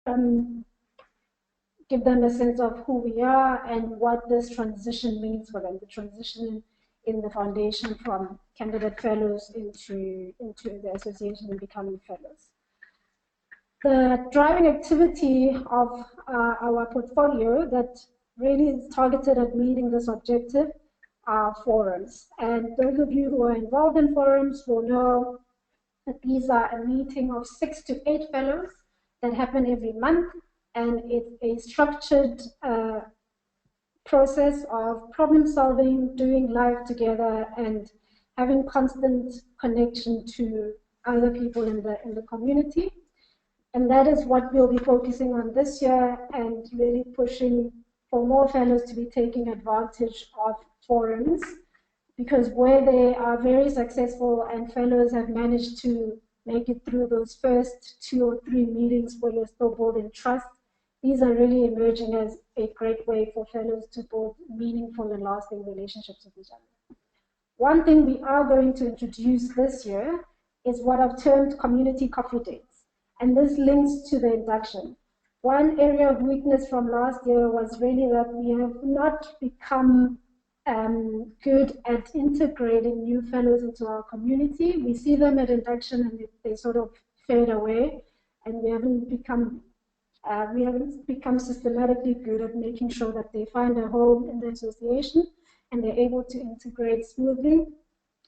give them a sense of who we are and what this transition means for them, the transition in the foundation from candidate fellows into the association and becoming fellows. The driving activity of our portfolio that really is targeted at meeting this objective are forums. And those of you who are involved in forums will know that these are a meeting of 6 to 8 fellows that happen every month, and it's a structured process of problem solving, doing life together, and having constant connection to other people in the community. And that is what we'll be focusing on this year, and really pushing for more fellows to be taking advantage of forums, because where they are very successful and fellows have managed to make it through those first 2 or 3 meetings where you're still building trust, these are really emerging as a great way for fellows to build meaningful and lasting relationships with each other. One thing we are going to introduce this year is what I've termed community coffee dates. And this links to the induction. One area of weakness from last year was really that we have not become good at integrating new fellows into our community. We see them at induction and they sort of fade away, and we haven't become systematically good at making sure that they find a home in the association and they're able to integrate smoothly.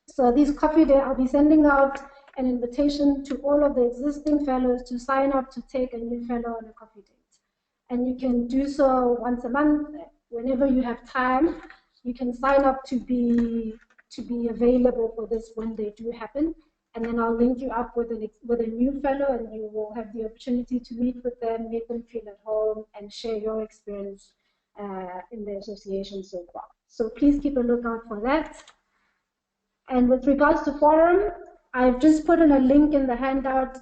So these coffee days, I'll be sending out an invitation to all of the existing fellows to sign up to take a new fellow on a coffee date. And you can do so once a month, whenever you have time. You can sign up to be available for this when they do happen. And then I'll link you up with a new fellow, and you will have the opportunity to meet with them, make them feel at home, and share your experience in the association so far. So please keep a lookout for that. And with regards to forum, I've just put in a link in the handout.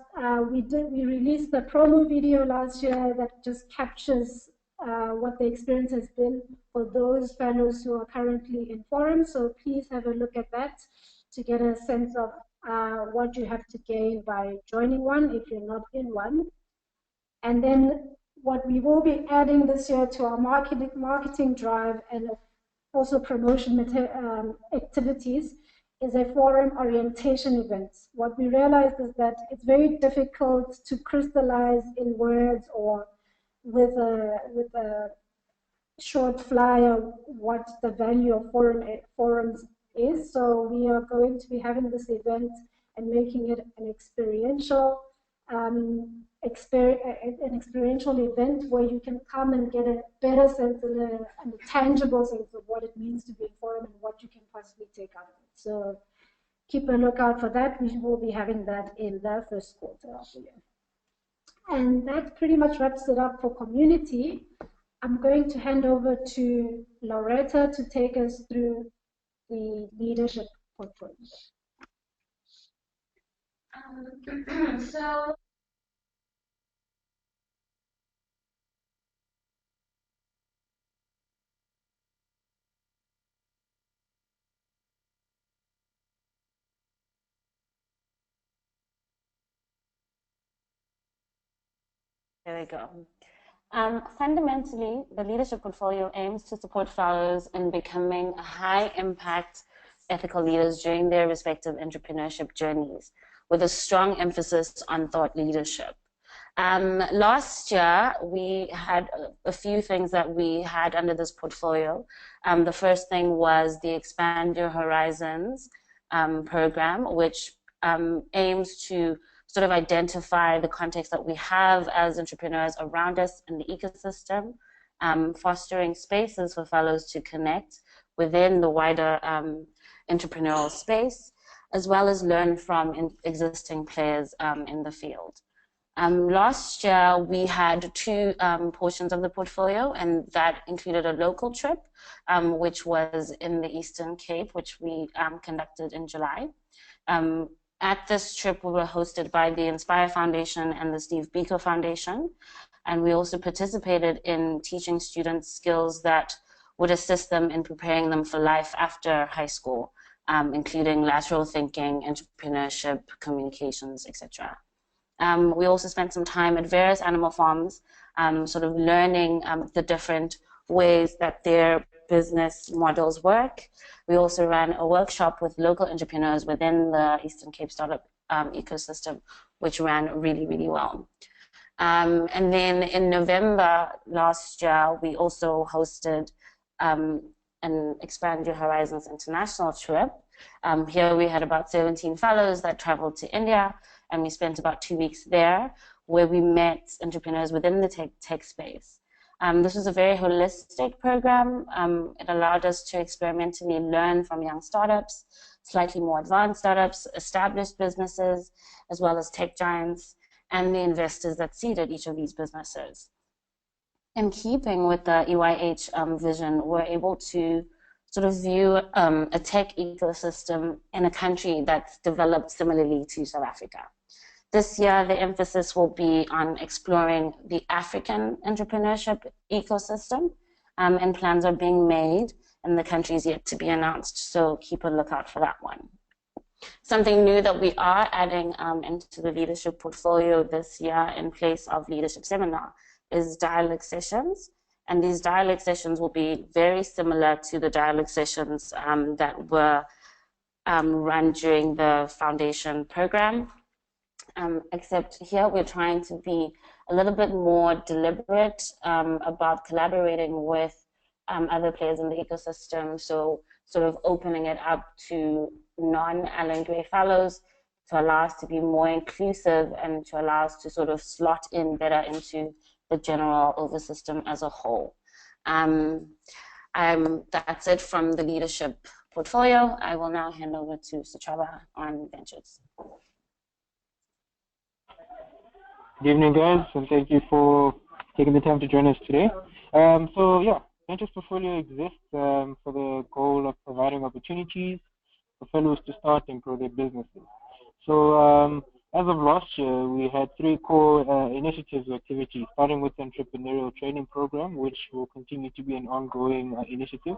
We released a promo video last year that just captures what the experience has been for those fellows who are currently in forums. So please have a look at that to get a sense of what you have to gain by joining one if you're not in one. And then what we will be adding this year to our marketing drive and also promotion activities is a forum orientation event. What we realized is that it's very difficult to crystallize in words or with a short flyer what the value of forums is. So we are going to be having this event and making it an experiential event where you can come and get a better sense and a tangible sense of what it means to be in forum and what you can possibly take out of it. So keep a lookout for that. We will be having that in the first quarter of the year. And that pretty much wraps it up for community. I'm going to hand over to Loretta to take us through the leadership portfolio. So there we go. Fundamentally, the leadership portfolio aims to support fellows in becoming high-impact ethical leaders during their respective entrepreneurship journeys, with a strong emphasis on thought leadership. Last year, we had a few things that we had under this portfolio. The first thing was the Expand Your Horizons program, which aims to sort of identify the context that we have as entrepreneurs around us in the ecosystem, fostering spaces for fellows to connect within the wider entrepreneurial space, as well as learn from existing players in the field. Last year, we had 2 portions of the portfolio, and that included a local trip, which was in the Eastern Cape, which we conducted in July. At this trip, we were hosted by the Inspire Foundation and the Steve Biko Foundation, and we also participated in teaching students skills that would assist them in preparing them for life after high school, including lateral thinking, entrepreneurship, communications, etc. We also spent some time at various animal farms, sort of learning the different ways that their business models work. We also ran a workshop with local entrepreneurs within the Eastern Cape startup ecosystem, which ran really, really well. And then in November last year, we also hosted an Expand Your Horizons international trip. Here we had about 17 fellows that traveled to India, and we spent about 2 weeks there, where we met entrepreneurs within the tech space. This was a very holistic program. It allowed us to experimentally learn from young startups, slightly more advanced startups, established businesses, as well as tech giants, and the investors that seeded each of these businesses. In keeping with the EYH vision, we're able to sort of view a tech ecosystem in a country that's developed similarly to South Africa. This year, the emphasis will be on exploring the African entrepreneurship ecosystem, and plans are being made, and the country is yet to be announced, so keep a lookout for that one. Something new that we are adding into the leadership portfolio this year in place of leadership seminar is dialogue sessions. And these dialogue sessions will be very similar to the dialogue sessions that were run during the foundation program. Except here we're trying to be a little bit more deliberate about collaborating with other players in the ecosystem. So sort of opening it up to non-Alan Gray fellows to allow us to be more inclusive and to allow us to sort of slot in better into the general ecosystem as a whole. That's it from the leadership portfolio. I will now hand over to Suchaba on ventures. Good evening, guys, and thank you for taking the time to join us today. So yeah, Ventures Portfolio exists for the goal of providing opportunities for fellows to start and grow their businesses. So as of last year, we had 3 core initiatives or activities, starting with the entrepreneurial training program, which will continue to be an ongoing initiative.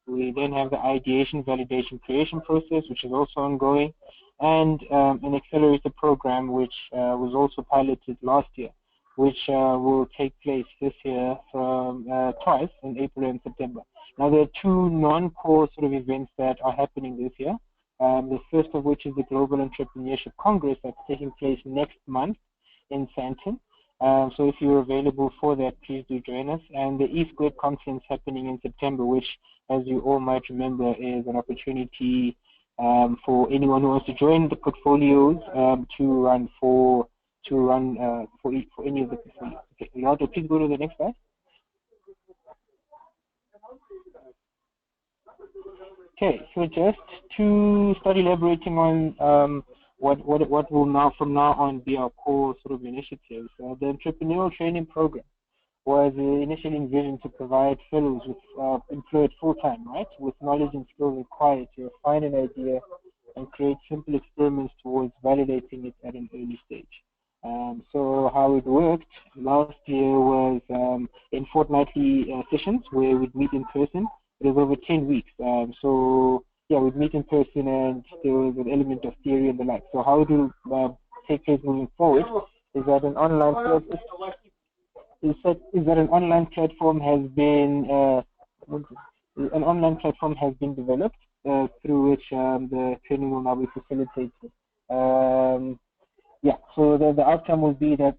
We then have the ideation, validation, creation process, which is also ongoing, and an accelerator program, which was also piloted last year, which will take place this year from twice in April and September. Now, there are 2 non-core sort of events that are happening this year. The first of which is the Global Entrepreneurship Congress that's taking place next month in Sandton. So if you're available for that, please do join us. And the E-Squared Conference happening in September, which, as you all might remember, is an opportunity for anyone who wants to join the portfolios to run for any of the portfolios. Okay, Leonardo, please go to the next slide. Okay, so just to start elaborating on what will now from now on be our core sort of initiatives. The entrepreneurial training program was initially envisioned to provide fellows with employed full-time, right, with knowledge and skills required to refine an idea and create simple experiments towards validating it at an early stage. So how it worked last year was in fortnightly sessions where we'd meet in person. It was over 10 weeks. So yeah, we'd meet in person, and there was an element of theory and the like. So how it will take place moving forward is that an online platform has been developed through which the training will now be facilitated. Yeah, so the outcome will be that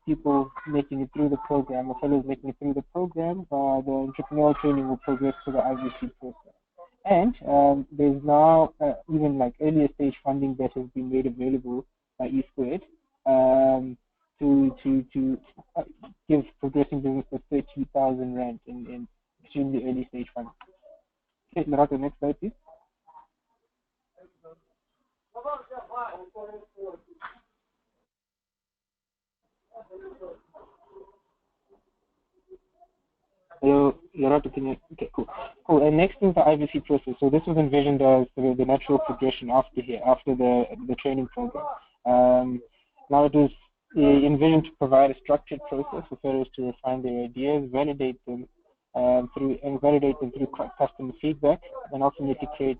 people making it through the program, or fellows making it through the program, the entrepreneurial training will progress to the IVC process. And there's now even like earlier stage funding that has been made available by E-Squared to give progressing business for 30,000 rand in extremely early stage funding. Okay, Lerato, next slide, please. Hello, Lerato, can you? Okay, cool. Cool. And next is the IVC process. So this was envisioned as the natural progression after the training program. Now it is envisioned to provide a structured process for fellows to refine their ideas, validate them through customer feedback, and ultimately create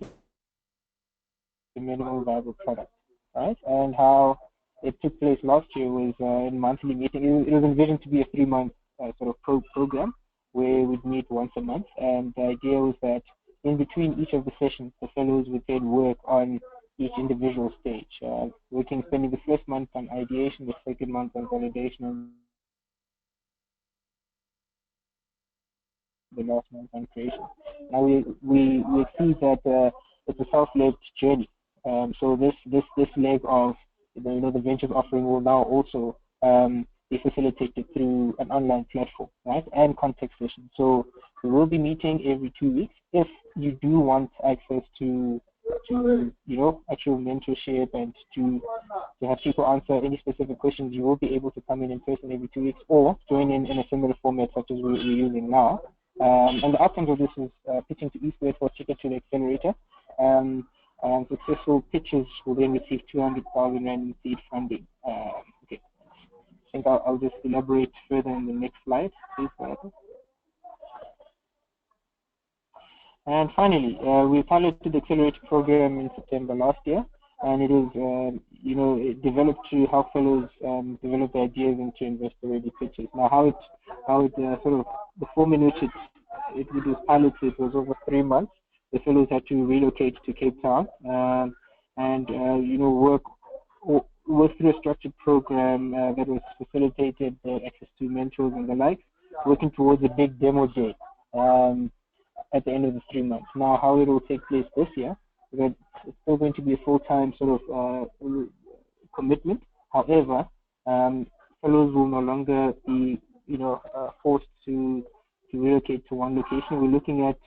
the minimal viable product, right? And how it took place last year was in monthly meeting. It was envisioned to be a 3-month sort of program where we'd meet once a month, and the idea was that in between each of the sessions, the fellows would then work on each individual stage, spending the first month on ideation, the second month on validation, and the last month on creation. Now we see that it's a self-led journey. So this leg of the ventures offering will now also be facilitated through an online platform, right, and context sessions. So we will be meeting every 2 weeks. If you do want access to actual mentorship and to have people answer any specific questions, you will be able to come in person every 2 weeks or join in a similar format such as we're using now. And the outcomes of this is pitching to Eastward for ticket to the accelerator. And successful pitches will then receive 200,000 Rand in seed funding. Okay, I think I'll just elaborate further in the next slide, please. And finally, we piloted the accelerator program in September last year, and it is it developed to help fellows develop ideas into investor-ready pitches. Now, how it sort of the form in which it was piloted was over 3 months. The fellows had to relocate to Cape Town and work through a structured program that was facilitated access to mentors and the like, working towards a big demo day at the end of the 3 months. Now, how it will take place this year is that it's still going to be a full-time sort of commitment. However, fellows will no longer be forced to relocate to one location. We're looking at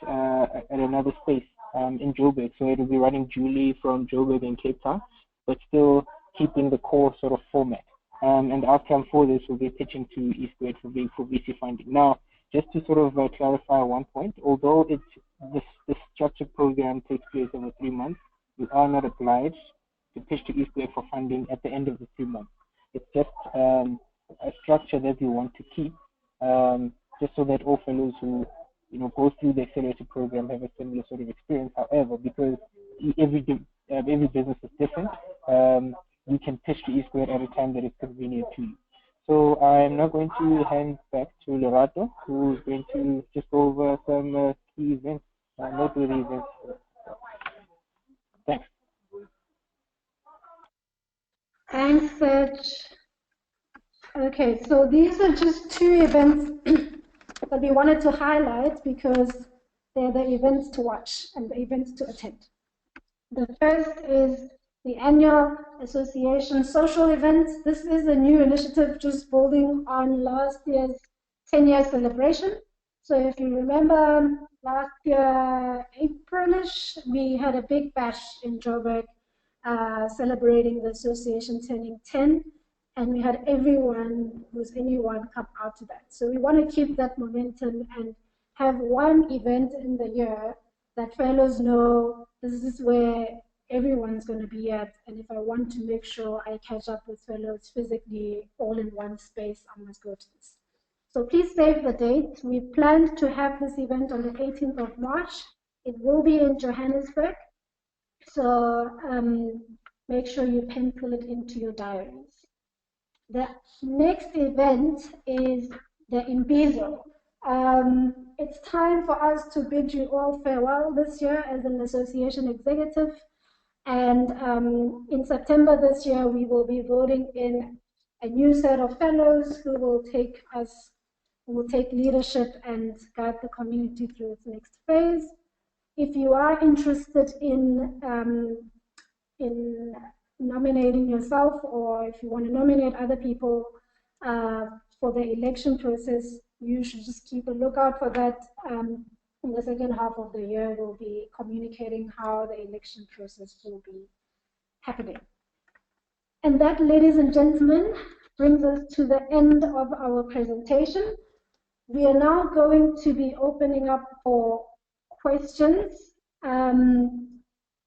another space in Joburg, so it will be running dually from Joburg and Cape Town, but still keeping the core sort of format. And the outcome for this will be pitching to Eastward for VC funding. Now, just to sort of clarify one point, although this structured program takes place over 3 months, we are not obliged to pitch to Eastward for funding at the end of the 3 months. It's just a structure that we want to keep, just so that all fellows who go through the accelerator program have a similar sort of experience. However, because every business is different, you can pitch to Eastward at a time that is convenient to you. So I'm now going to hand back to Lerato, who is going to just go over some key events, noteworthy events. Thanks. Thanks, Serge. Okay, so these are just 2 events that we wanted to highlight because they're the events to watch and the events to attend. The first is the annual association social events. This is a new initiative just building on last year's 10-year celebration. So if you remember, last year, Aprilish, we had a big bash in Joburg celebrating the association turning 10. And we had everyone who's anyone come out to that. So we want to keep that momentum and have one event in the year that fellows know this is where everyone's going to be at. And if I want to make sure I catch up with fellows physically all in one space, I must go to this. So please save the date. We planned to have this event on the 18th of March. It will be in Johannesburg. So make sure you pencil it into your diaries. The next event is the Imbizo. It's time for us to bid you all farewell this year as an association executive. And in September this year, we will be voting in a new set of fellows who will take leadership and guide the community through its next phase. If you are interested in nominating yourself, or if you want to nominate other people for the election process, you should just keep a lookout for that. In the second half of the year, we'll be communicating how the election process will be happening. And that, ladies and gentlemen, brings us to the end of our presentation. We are now going to be opening up for questions.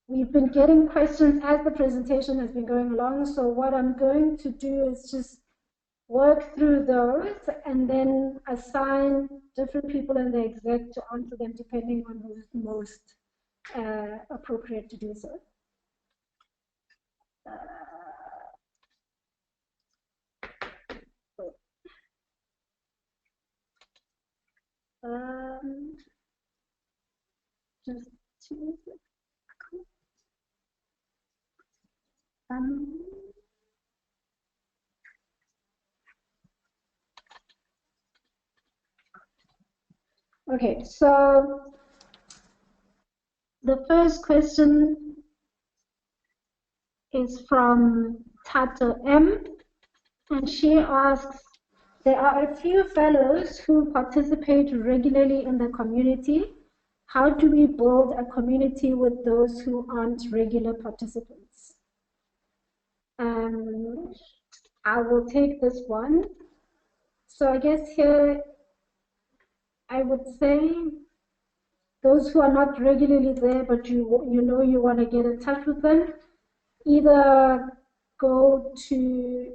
We've been getting questions as the presentation has been going along, so what I'm going to do is just work through those and then assign different people in the exec to answer them depending on who's most appropriate to do so. Just choose it. Okay, so the first question is from Tato M, and she asks, there are a few fellows who participate regularly in the community. How do we build a community with those who aren't regular participants? I will take this one. So I guess here I would say those who are not regularly there, but you know you want to get in touch with them, either go to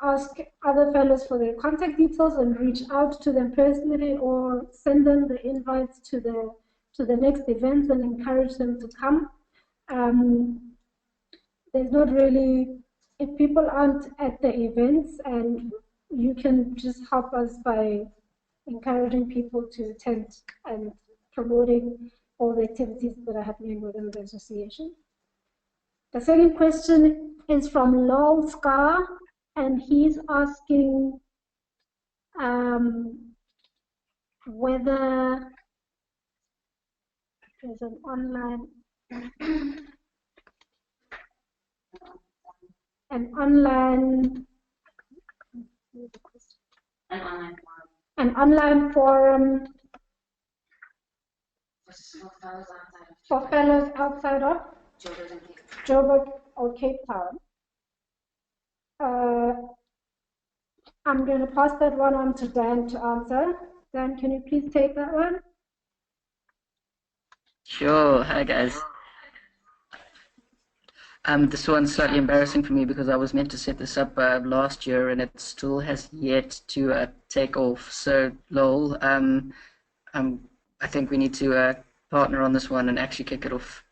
ask other fellows for their contact details and reach out to them personally, or send them the invites to the next events and encourage them to come. There's not really, if people aren't at the events, and you can just help us by encouraging people to attend and promoting all the activities that are happening within the association. The second question is from Lol Scar, and he's asking whether there's an online forum for fellows outside of Joburg or Cape Town. I'm going to pass that one on to Dan to answer. Dan, can you please take that one? Sure. Hi, guys. This one's slightly embarrassing for me because I was meant to set this up last year and it still has yet to take off. So, lol, I think we need to partner on this one and actually kick it off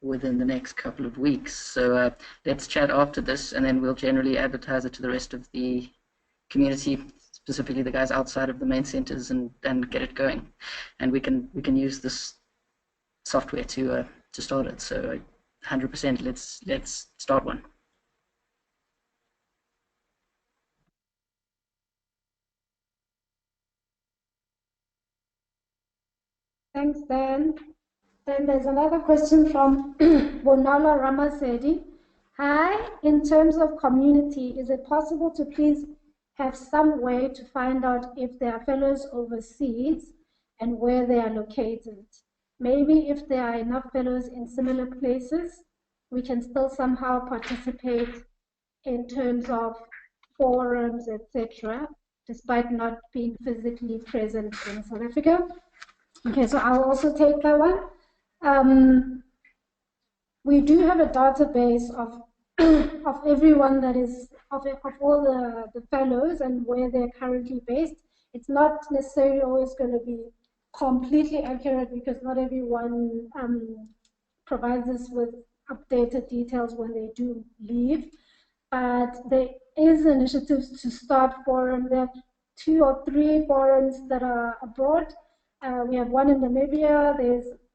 within the next couple of weeks. So let's chat after this, and then we'll generally advertise it to the rest of the community, specifically the guys outside of the main centers, and get it going. And we can use this software to start it. So 100%, let's start one. Thanks, Dan. Then there's another question from Bonala Ramasedi. Hi, in terms of community, is it possible to please have some way to find out if there are fellows overseas and where they are located? Maybe if there are enough fellows in similar places, we can still somehow participate in terms of forums, etc., despite not being physically present in South Africa. Okay, so I'll also take that one. We do have a database of of everyone that is of all the fellows and where they're currently based. It's not necessarily always going to be completely accurate because not everyone provides us with updated details when they do leave. But there is initiatives to start forums. There are 2 or 3 forums that are abroad. We have one in Namibia.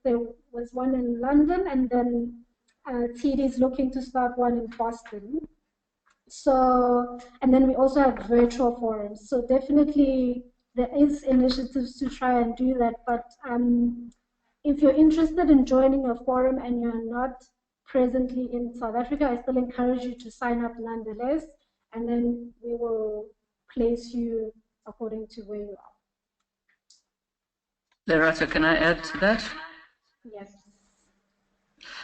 There was one in London, and then TD is looking to start one in Boston. So, and then we also have virtual forums. So definitely there is initiatives to try and do that. But if you're interested in joining a forum and you're not presently in South Africa, I still encourage you to sign up nonetheless, and then we will place you according to where you are. Lerato, can I add to that? Yes.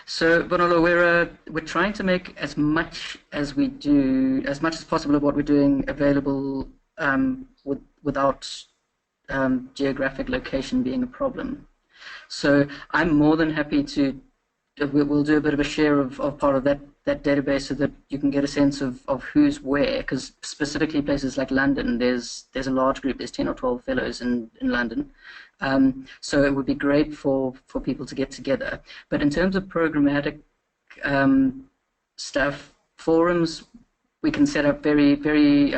So, Bonolo, we're trying to make as much as possible of what we're doing available without geographic location being a problem. So I'm more than happy to. We'll do a bit of a share of part of that database so that you can get a sense of who's where, because specifically places like London, there's a large group, there's 10 or 12 fellows in London. So it would be great for people to get together. But in terms of programmatic stuff, forums we can set up very, very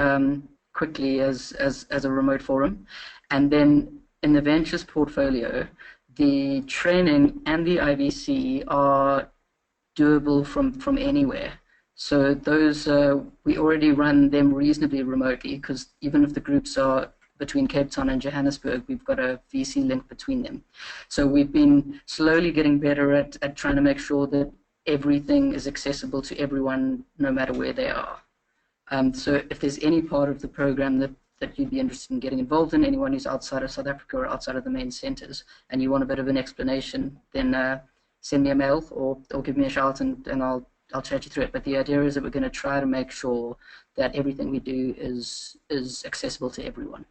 quickly as a remote forum. And then in the ventures portfolio, the training and the IBC are doable from anywhere. So those we already run them reasonably remotely, because even if the groups are between Cape Town and Johannesburg, we've got a VC link between them. So we've been slowly getting better at trying to make sure that everything is accessible to everyone, no matter where they are. So if there's any part of the program that you'd be interested in getting involved in, anyone who's outside of South Africa or outside of the main centres, and you want a bit of an explanation, then send me a mail or give me a shout, and I'll chat you through it. But the idea is that we're going to try to make sure that everything we do is accessible to everyone.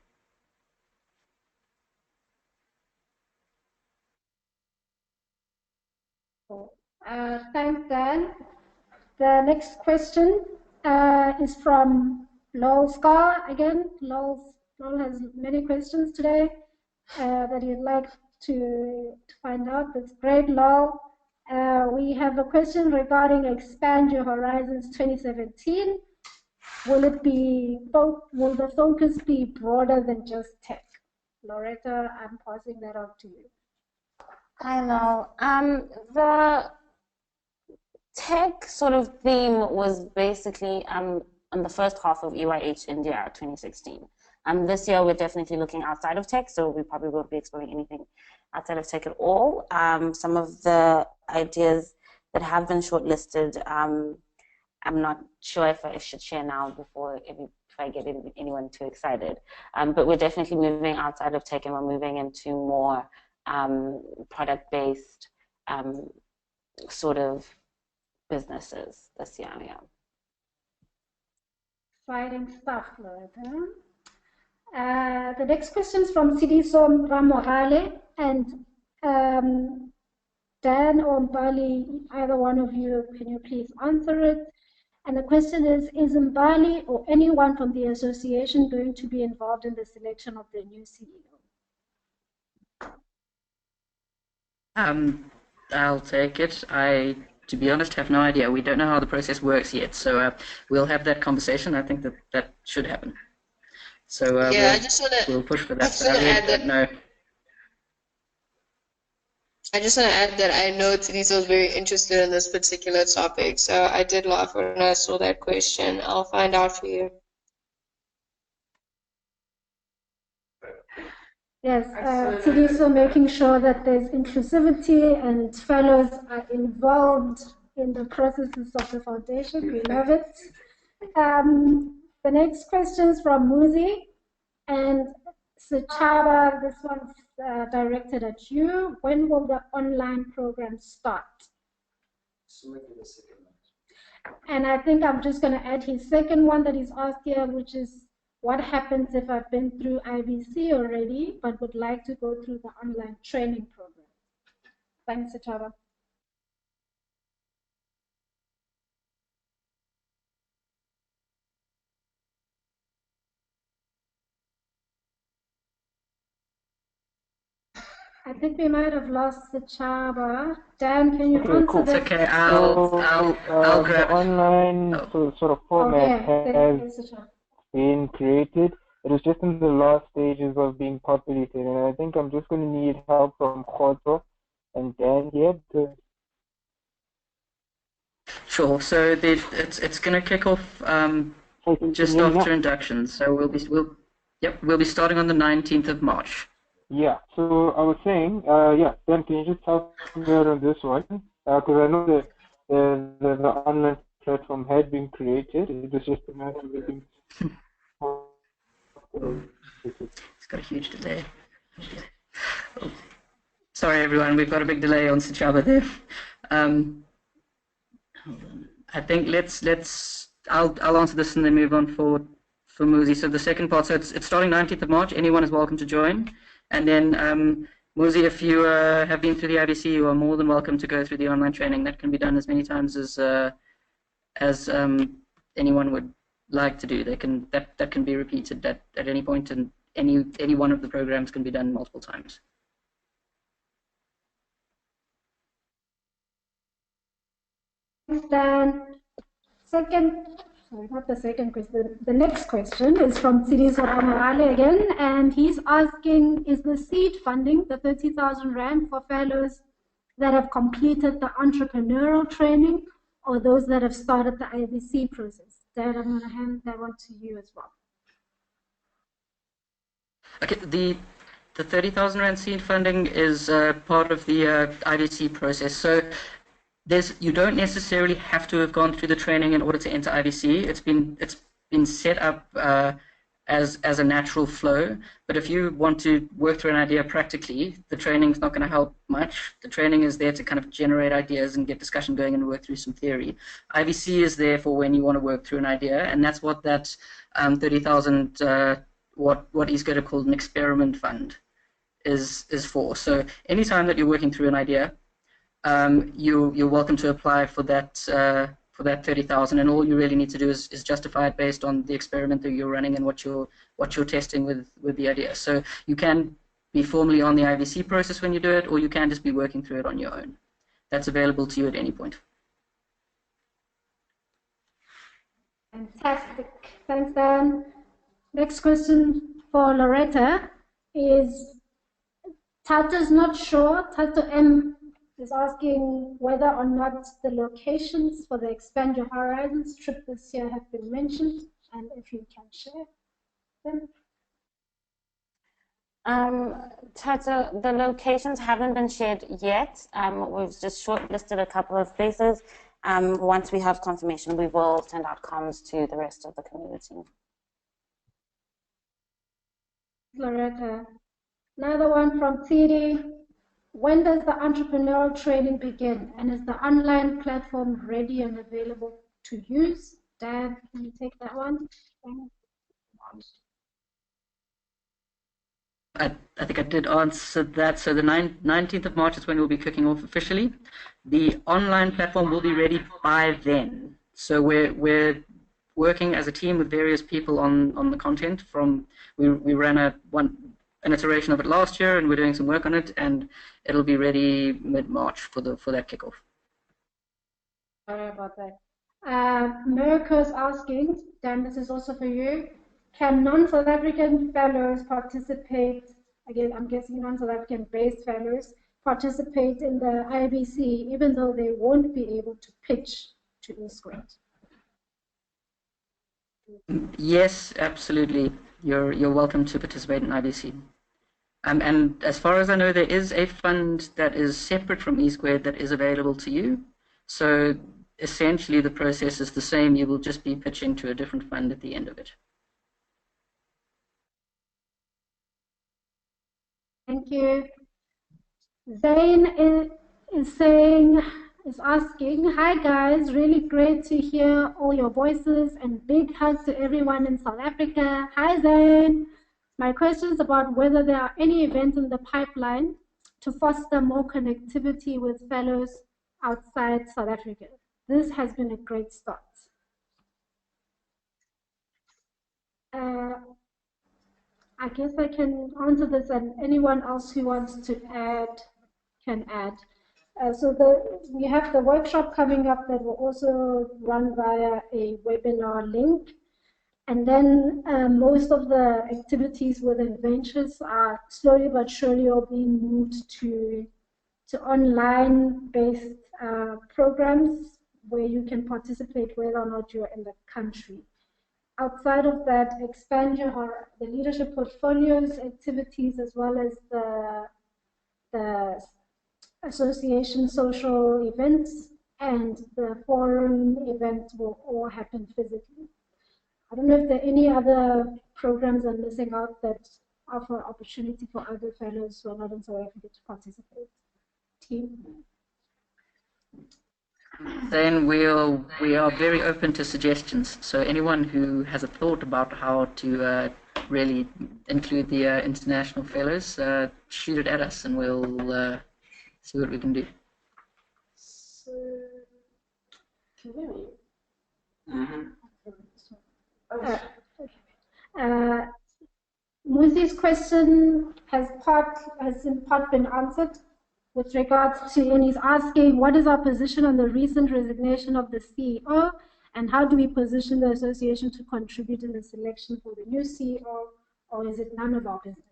Thanks, Dan. The next question is from Lowell Scar again. Lowell has many questions today that he'd like to find out. That's great, Lowell. We have a question regarding Expand Your Horizons 2017. Will the focus be broader than just tech? Loretta, I'm passing that on to you. I know. The tech sort of theme was basically on the first half of EYH India 2016. This year we're definitely looking outside of tech, so we probably won't be exploring anything outside of tech at all. Some of the ideas that have been shortlisted, I'm not sure if I should share now before if I get anyone too excited. But we're definitely moving outside of tech, and we're moving into more product-based sort of businesses this year. Yeah. Exciting stuff, Loretta. The next question is from Sidiso Ramorale, and Dan or Mbali, either one of you, can you please answer it? And the question is Mbali or anyone from the association going to be involved in the selection of the new CEO? I'll take it. I, to be honest, have no idea. We don't know how the process works yet, so we'll have that conversation. I think that should happen. So yeah, we'll push for that. But I really don't know. I just want to add that I know Tiniso is very interested in this particular topic, so I did laugh when I saw that question. I'll find out for you. Yes, Tiniso making sure that there's inclusivity and fellows are involved in the processes of the foundation. We love it. The next question is from Muzi and Suchaba. This one's directed at you. When will the online program start? And I think I'm just going to add his second one that he's asked here, which is what happens if I've been through IBC already but would like to go through the online training program? Thanks, Suchaba. I think we might have lost the Chaba. Dan, can you answer cool. that? Okay, I'll grab the online sort of format has been created. It is just in the last stages of being populated, and I think I'm just going to need help from Khoto and Dan here. Sure. So it's going to kick off just after inductions. So we'll be starting on the 19th of March. Yeah, so I was saying, Dan, can you just help me out on this one? Because I know that the online platform had been created. It was just a matter of getting. It's got a huge delay. Oh. Sorry, everyone, we've got a big delay on Suchaba there. Hold on. I think I'll answer this and then move on for Muzi. So the second part, so it's starting 19th of March. Anyone is welcome to join. And then, Muzi, if you have been through the IBC, you are more than welcome to go through the online training. That can be done as many times as anyone would like to do. That can be repeated at any point, and any one of the programs can be done multiple times. Dan, second sorry, not the second question. The next question is from Siriso Amarale again, and he's asking, is the seed funding, the 30,000 Rand for fellows that have completed the entrepreneurial training or those that have started the IVC process? Dad, I'm going to hand that one to you as well. Okay, the 30,000 Rand seed funding is part of the IVC process. So you don't necessarily have to have gone through the training in order to enter IVC. It's been set up as a natural flow. But if you want to work through an idea practically, the training is not going to help much. The training is there to kind of generate ideas and get discussion going and work through some theory. IVC is there for when you want to work through an idea, and that's what that 30,000 what he's going to call an experiment fund is for. So anytime that you're working through an idea, you're welcome to apply for that 30,000, and all you really need to do is justify it based on the experiment that you're running and what you're testing with the idea. So you can be formally on the IVC process when you do it, or you can just be working through it on your own. That's available to you at any point. Fantastic. Thanks, Dan. Next question for Loretta is, Tato's not sure, Tato M is asking whether or not the locations for the Expand Your Horizons trip this year have been mentioned, and if you can share them. Tato, the locations haven't been shared yet. We've just shortlisted a couple of places. Once we have confirmation, we will send out comms to the rest of the community. Loretta. Another one from Tiri. When does the entrepreneurial training begin? And is the online platform ready and available to use? Dan, can you take that one? I think I did answer that. So the 19th of March is when we'll be kicking off officially. The online platform will be ready by then. So we're working as a team with various people on the content. We ran an iteration of it last year, and we're doing some work on it, and it'll be ready mid-March for that kickoff. Sorry about that. Mirko's asking, Dan, this is also for you. Can non-South African fellows participate, again, I'm guessing non-South African-based fellows, participate in the IBC, even though they won't be able to pitch to E-Squared? Yes, absolutely. You're welcome to participate in IBC. And as far as I know, there is a fund that is separate from E-Squared that is available to you. So essentially, the process is the same. You will just be pitching to a different fund at the end of it. Thank you. Zain is asking, hi guys, really great to hear all your voices, and big hugs to everyone in South Africa. Hi Zain. My question is about whether there are any events in the pipeline to foster more connectivity with fellows outside South Africa. This has been a great start. I guess I can answer this, and anyone else who wants to add can add. We have the workshop coming up that will also run via a webinar link. And then most of the activities within Ventures are slowly but surely all being moved to online-based programs where you can participate whether or not you're in the country. Outside of that, expand the leadership portfolios activities, as well as the association social events and the forum events will all happen physically. I don't know if there are any other programs I'm missing out that offer opportunity for other fellows who are not in South Africa to participate. Team? Then we are very open to suggestions. So anyone who has a thought about how to really include the international fellows, shoot it at us, and we'll see what we can do. Musi's question has in part been answered with regards to, and he's asking, what is our position on the recent resignation of the CEO, And how do we position the association to contribute in the selection for the new CEO, or is it none of our business?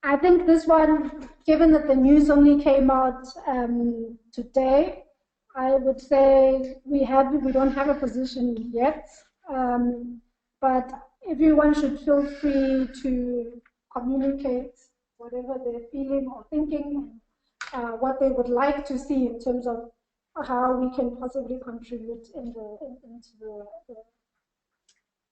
I think this one, given that the news only came out today, I would say we don't have a position yet, but everyone should feel free to communicate whatever they're feeling or thinking, what they would like to see in terms of how we can possibly contribute into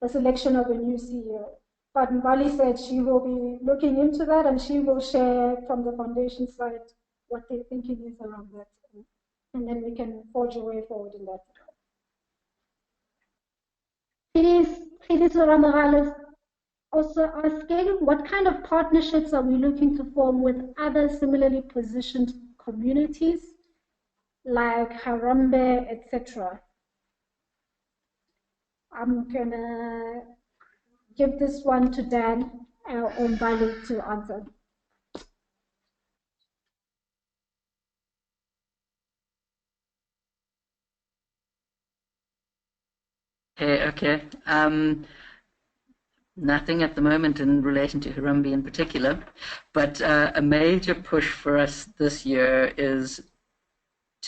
the selection of a new CEO. But Mbali said she will be looking into that, and she will share from the foundation side what their thinking is around that. And then we can forge a way forward in that. Phyllis Oramorales also asking, what kind of partnerships are we looking to form with other similarly positioned communities like Harambee, etc.? I'm gonna give this one to Dan or Mbali to answer. Okay. Nothing at the moment in relation to Harambee in particular, but a major push for us this year is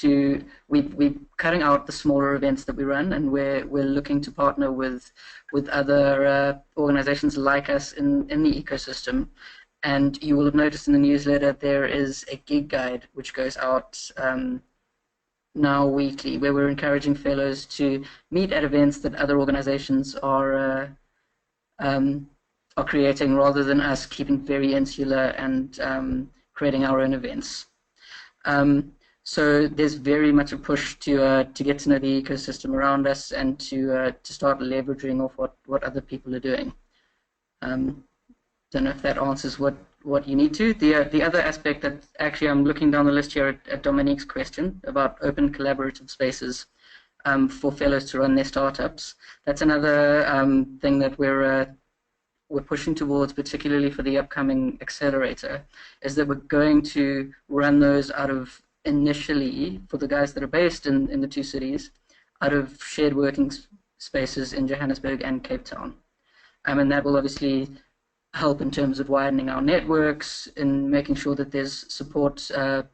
we're cutting out the smaller events that we run, and we're looking to partner with other organizations like us in the ecosystem. And you will have noticed in the newsletter there is a gig guide which goes out now weekly, where we're encouraging fellows to meet at events that other organizations are creating, rather than us keeping very insular and creating our own events. So there's very much a push to get to know the ecosystem around us and to start leveraging off what other people are doing. Don't know if that answers what you need to. The other aspect that actually I'm looking down the list here at Dominique's question about open collaborative spaces for fellows to run their startups. That's another thing that we're pushing towards, particularly for the upcoming accelerator, is that we're going to run those out of, initially, for the guys that are based in the two cities, out of shared working spaces in Johannesburg and Cape Town. And that will obviously help in terms of widening our networks and making sure that there's support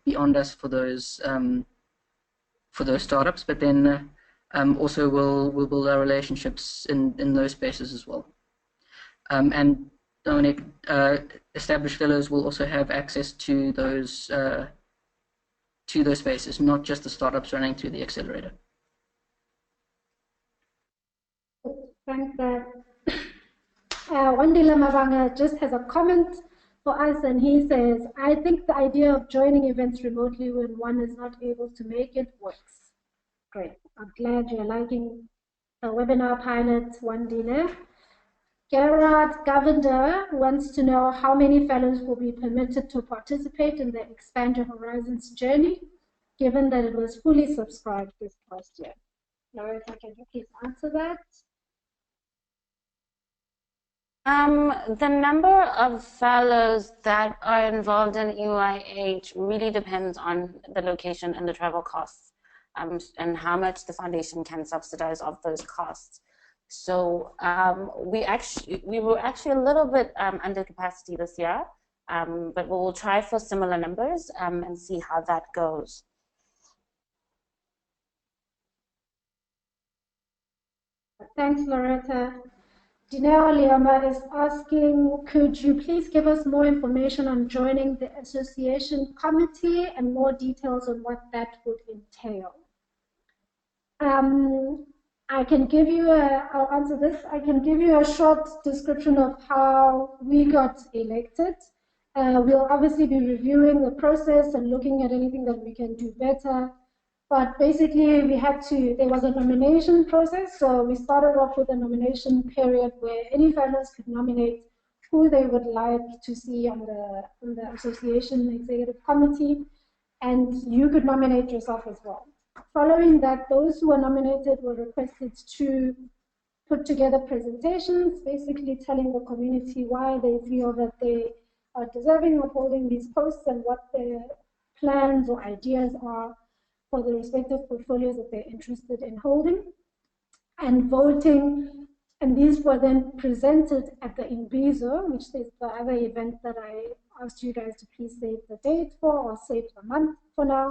beyond us for those startups, but then also we'll build our relationships in those spaces as well. And Dominic, established fellows will also have access to those spaces, not just the startups running through the accelerator. Thanks, Wandile Mabanga just has a comment for us, and he says, I think the idea of joining events remotely when one is not able to make it works. Great. I'm glad you're liking the webinar pilot, Wandile. Gerard Govender wants to know how many fellows will be permitted to participate in the Expand Your Horizons journey, given that it was fully subscribed this past year. Loretta, can you please answer that? The number of fellows that are involved in EYH really depends on the location and the travel costs, and how much the foundation can subsidize of those costs. So we were actually a little bit under capacity this year, but we'll try for similar numbers and see how that goes. Thanks, Loretta. Dineo Liama is asking, could you please give us more information on joining the association committee and more details on what that would entail? I can give you I'll answer this. I can give you a short description of how we got elected. We'll obviously be reviewing the process and looking at anything that we can do better. But basically, there was a nomination process. So we started off with a nomination period where any fellows could nominate who they would like to see on the association executive committee, and you could nominate yourself as well. Following that, those who were nominated were requested to put together presentations, basically telling the community why they feel that they are deserving of holding these posts and what their plans or ideas are for the respective portfolios that they're interested in holding, and voting. And these were then presented at the Imbizo, which is the other event that I asked you guys to please save the date for, or save the month for now.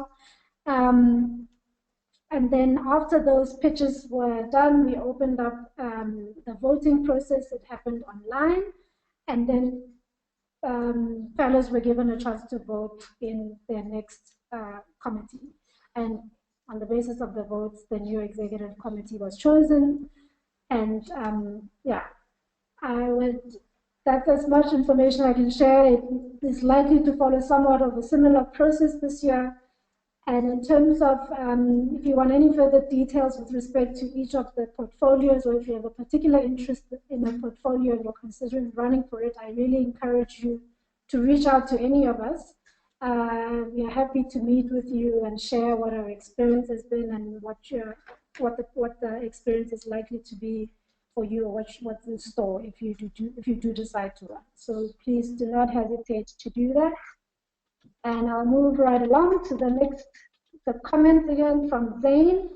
And then after those pitches were done, we opened up the voting process. It happened online. And then fellows were given a chance to vote in their next committee. And on the basis of the votes, the new executive committee was chosen. And yeah, that's as much information I can share. It is likely to follow somewhat of a similar process this year. And in terms of, if you want any further details with respect to each of the portfolios, or if you have a particular interest in a portfolio and you're considering running for it, I really encourage you to reach out to any of us. We are happy to meet with you and share what our experience has been and what the experience is likely to be for you, or what's in store if you do decide to run. So please do not hesitate to do that. And I'll move right along to the comment again from Zain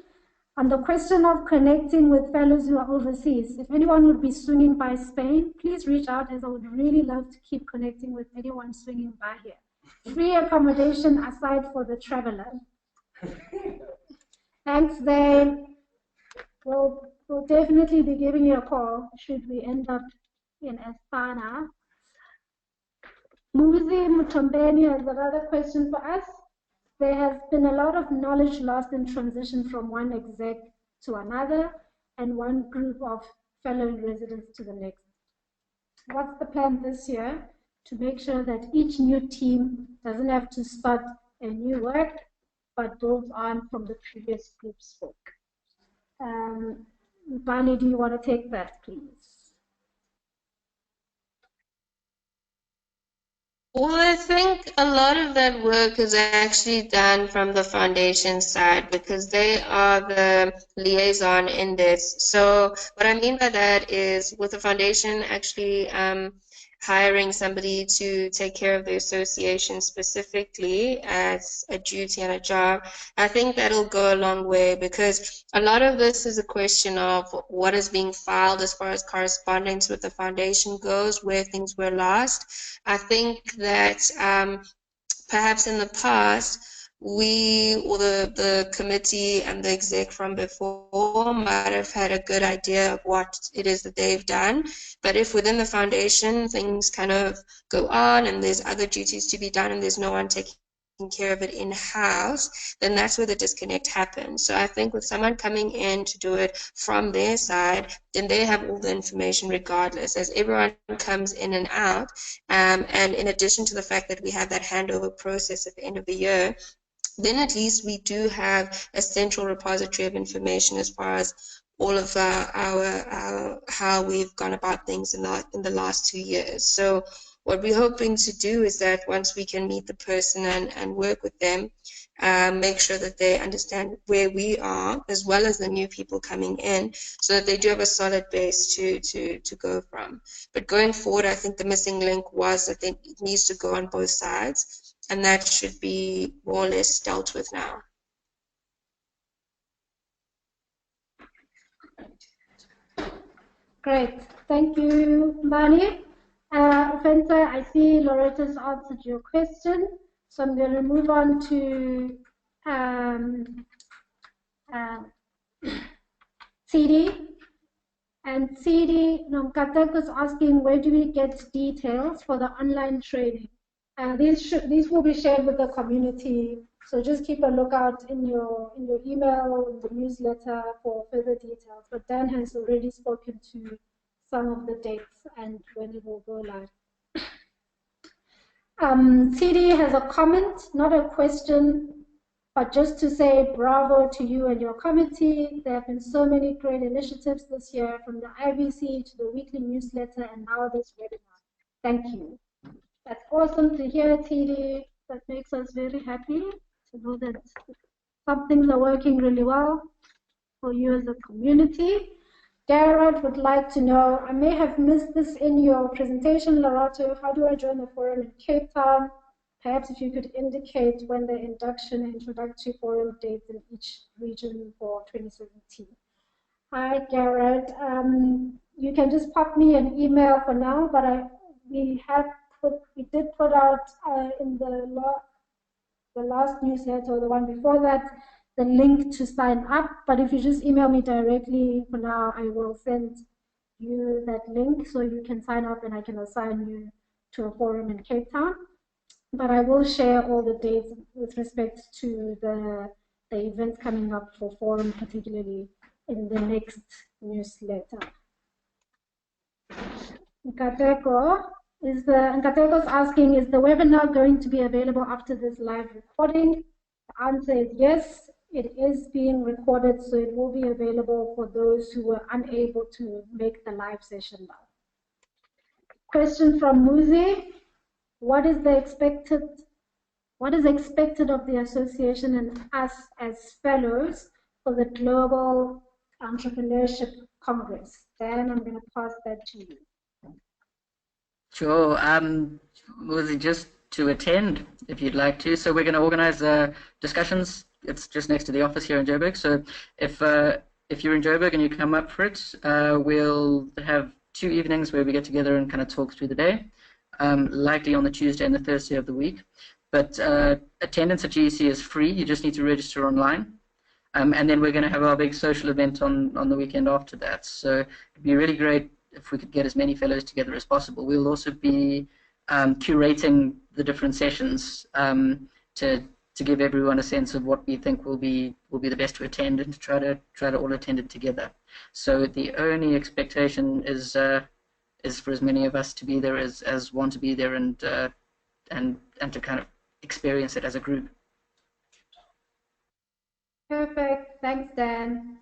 on the question of connecting with fellows who are overseas. If anyone would be swinging by Spain, please reach out, as I would really love to keep connecting with anyone swinging by here. Free accommodation aside for the traveler. Thanks, Zain. We'll definitely be giving you a call should we end up in Espana. Muzi Mutombeni has another question for us. There has been a lot of knowledge lost in transition from one exec to another and one group of fellow residents to the next. What's the plan this year to make sure that each new team doesn't have to start a new work, but builds on from the previous group's work? Bani, do you want to take that, please? Well, I think a lot of that work is actually done from the foundation side because they are the liaison in this. So what I mean by that is with the foundation actually hiring somebody to take care of the association specifically as a duty and a job, I think that'll go a long way because a lot of this is a question of what is being filed as far as correspondence with the foundation goes, where things were lost. I think that perhaps in the past, we or the committee and the exec from before might have had a good idea of what it is that they've done. But if within the foundation things kind of go on and there's other duties to be done and there's no one taking care of it in-house, then that's where the disconnect happens. So I think with someone coming in to do it from their side, then they have all the information regardless, as everyone comes in and out. And in addition to the fact that we have that handover process at the end of the year, then at least we do have a central repository of information as far as all of our how we've gone about things in the last 2 years. So what we're hoping to do is that once we can meet the person and work with them, make sure that they understand where we are as well as the new people coming in, so that they do have a solid base to go from. But going forward, I think the missing link was that it needs to go on both sides, and that should be more or less dealt with now. Great, thank you, Bani. Fencer, I see Loretta's answered your question, so I'm going to move on to CD. And CD, Katak is asking, where do we get details for the online training? These will be shared with the community, so just keep a lookout in your email, in the newsletter for further details. But Dan has already spoken to some of the dates and when it will go live. CD has a comment, not a question, but just to say bravo to you and your committee. There have been so many great initiatives this year, from the IBC to the weekly newsletter and now this webinar. Thank you. That's awesome to hear, TD. That makes us very happy to know that some things are working really well for you as a community. Garrett would like to know, I may have missed this in your presentation, Lorato, how do I join the forum in Cape Town? Perhaps if you could indicate when the induction and introductory forum dates in each region for 2017. Hi, Garrett. You can just pop me an email for now, but we did put out in the last newsletter, or the one before that, the link to sign up. But if you just email me directly for now, I will send you that link so you can sign up and I can assign you to a forum in Cape Town. But I will share all the dates with respect to the events coming up for forum, particularly in the next newsletter. Nkateko is asking, is the webinar going to be available after this live recording? The answer is yes, it is being recorded, so it will be available for those who were unable to make the live session now. Question from Muzi, what is expected of the association and us as fellows for the Global Entrepreneurship Congress? Dan, I'm going to pass that to you. Sure. Was it just to attend if you'd like to? So we're going to organize discussions. It's just next to the office here in Joburg. So if you're in Joburg and you come up for it, we'll have 2 evenings where we get together and kind of talk through the day, likely on the Tuesday and the Thursday of the week. But attendance at GEC is free. You just need to register online. And then we're going to have our big social event on the weekend after that. So it'd be really great if we could get as many fellows together as possible. We'll also be curating the different sessions to give everyone a sense of what we think will be the best to attend, and to try to all attend it together. So the only expectation is for as many of us to be there as want to be there, and to kind of experience it as a group. Perfect. Thanks, Dan.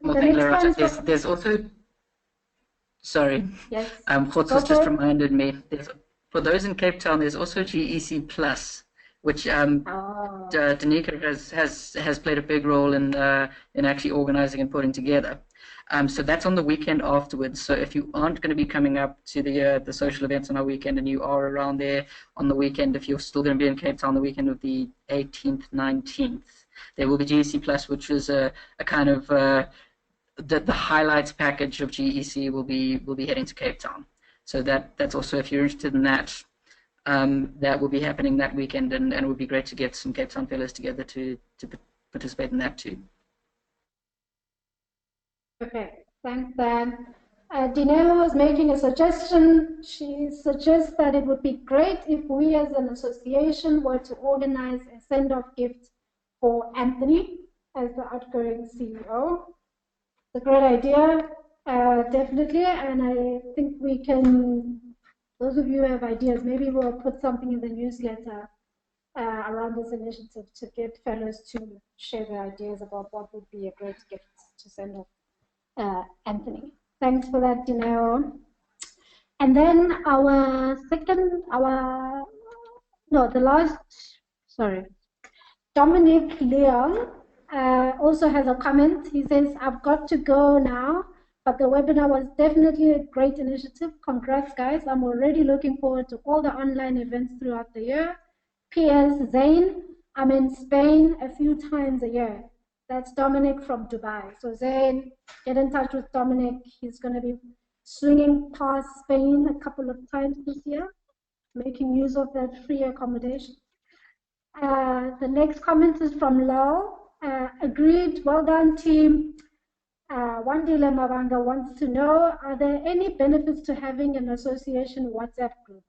There's also, sorry, yes. Khotso's just reminded me, for those in Cape Town, there's also GEC Plus, which Danica has played a big role in actually organizing and putting together. So that's on the weekend afterwards. So if you aren't going to be coming up to the social events on our weekend, and you are around there on the weekend, if you're still going to be in Cape Town the weekend of the 18th, 19th, there will be GEC Plus, which is a kind of the highlights package of GEC will be heading to Cape Town. So that's also, if you're interested in that, that will be happening that weekend, and it would be great to get some Cape Town fellows together to participate in that too. Okay, thanks, Dan. Dinelo is making a suggestion. She suggests that it would be great if we as an association were to organize a send-off gift for Anthony as the outgoing CEO. It's a great idea, definitely, and I think we can, those of you who have ideas, maybe we'll put something in the newsletter around this initiative to get fellows to share their ideas about what would be a great gift to send off Anthony. Thanks for that, Dineo. And then Dominic Leon also has a comment. He says, I've got to go now, but the webinar was definitely a great initiative. Congrats, guys. I'm already looking forward to all the online events throughout the year. P.S. Zane, I'm in Spain a few times a year. That's Dominic from Dubai. So Zane, get in touch with Dominic. He's going to be swinging past Spain a couple of times this year, making use of that free accommodation. The next comment is from Lal. Agreed. Well done, team. Wandile Mavanga wants to know, are there any benefits to having an association WhatsApp group?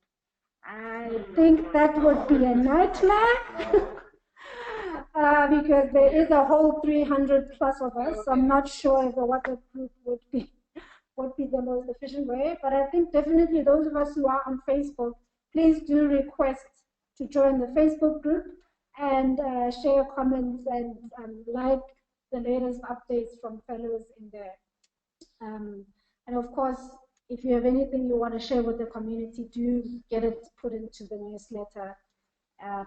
I think that would be a nightmare. Because there is a whole 300 plus of us. I'm not sure if a WhatsApp group would be the most efficient way, but I think definitely those of us who are on Facebook, please do request to join the Facebook group and share comments and like the latest updates from fellows in there. And of course, if you have anything you want to share with the community, do get it put into the newsletter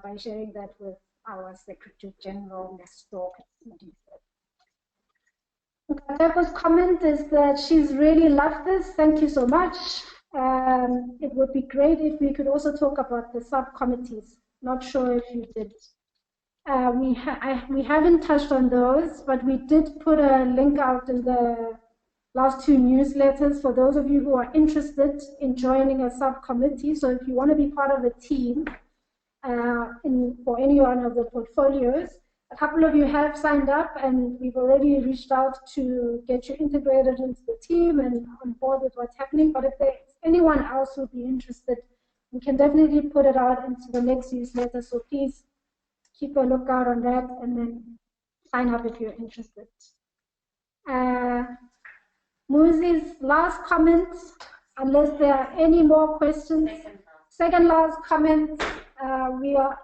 by sharing that with our Secretary General, Ms. Stork. Kateko's comment is that she's really loved this. Thank you so much. it would be great if we could also talk about the subcommittees. Not sure if you did. We haven't touched on those, but we did put a link out in the last 2 newsletters for those of you who are interested in joining a subcommittee. So if you want to be part of a team for any one of the portfolios, a couple of you have signed up, and we've already reached out to get you integrated into the team and on board with what's happening. But if there's anyone else who'd be interested, we can definitely put it out into the next newsletter. So please keep a lookout on that and then sign up if you're interested. Muzi's last comments, unless there are any more questions. Second last comment, we are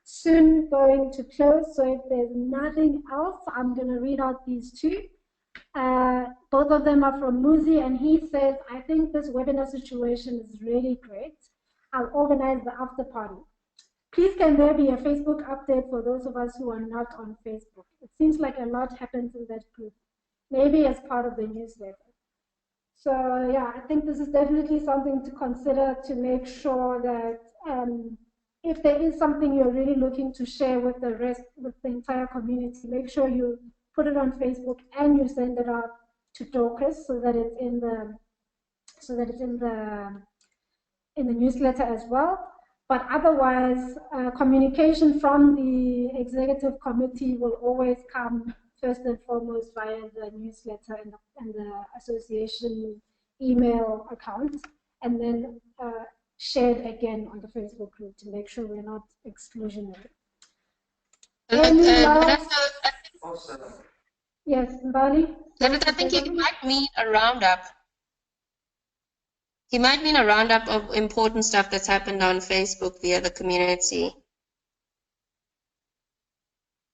soon going to close, so if there's nothing else, I'm going to read out these 2. Both of them are from Muzi, and he says, I think this webinar situation is really great. I'll organize the after party. Please can there be a Facebook update for those of us who are not on Facebook? It seems like a lot happens in that group, maybe as part of the newsletter. So yeah, I think this is definitely something to consider to make sure that if there is something you're really looking to share with the entire community, make sure you put it on Facebook and you send it out to Dorcas so that it's in the newsletter as well. But otherwise, communication from the executive committee will always come first and foremost via the newsletter and the association email account, and then shared again on the Facebook group to make sure we're not exclusionary. Yes, Mbali? I think he might mean a roundup. He might mean a roundup of important stuff that's happened on Facebook via the community.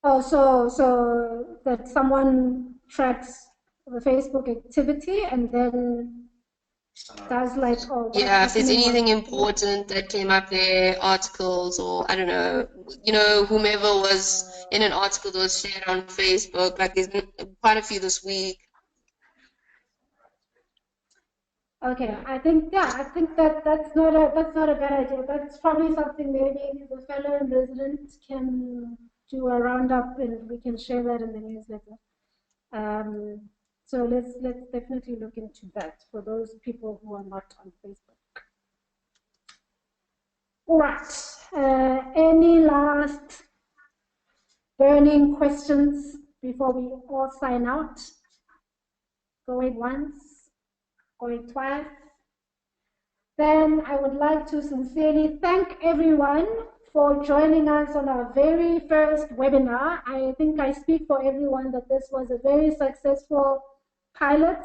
Oh, so that someone tracks the Facebook activity and then does like, oh, yeah, if there's anything important that came up there, articles, or I don't know, whomever was in an article that was shared on Facebook, like there's quite a few this week. Okay, I think that's not a bad idea. That's probably something maybe the fellow resident can do a roundup, and we can share that in the newsletter. So let's definitely look into that for those people who are not on Facebook. All right. Any last burning questions before we all sign out? Going once, going twice. Then I would like to sincerely thank everyone for joining us on our very first webinar. I think I speak for everyone that this was a very successful pilot.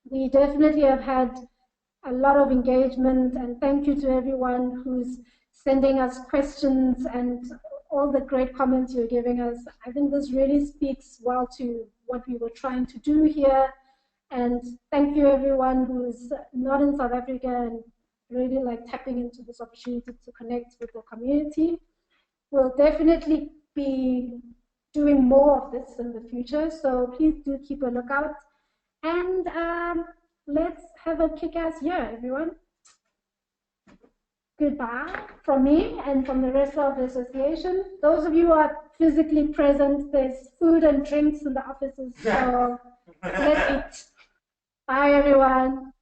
We definitely have had a lot of engagement, and thank you to everyone who's sending us questions and all the great comments you're giving us. I think this really speaks well to what we were trying to do here. And thank you everyone who's not in South Africa and really like tapping into this opportunity to connect with the community. We'll definitely be doing more of this in the future, so please do keep a lookout. And let's have a kick-ass year, everyone. Goodbye from me and from the rest of the association. Those of you who are physically present, there's food and drinks in the offices, so let's eat. Bye, everyone.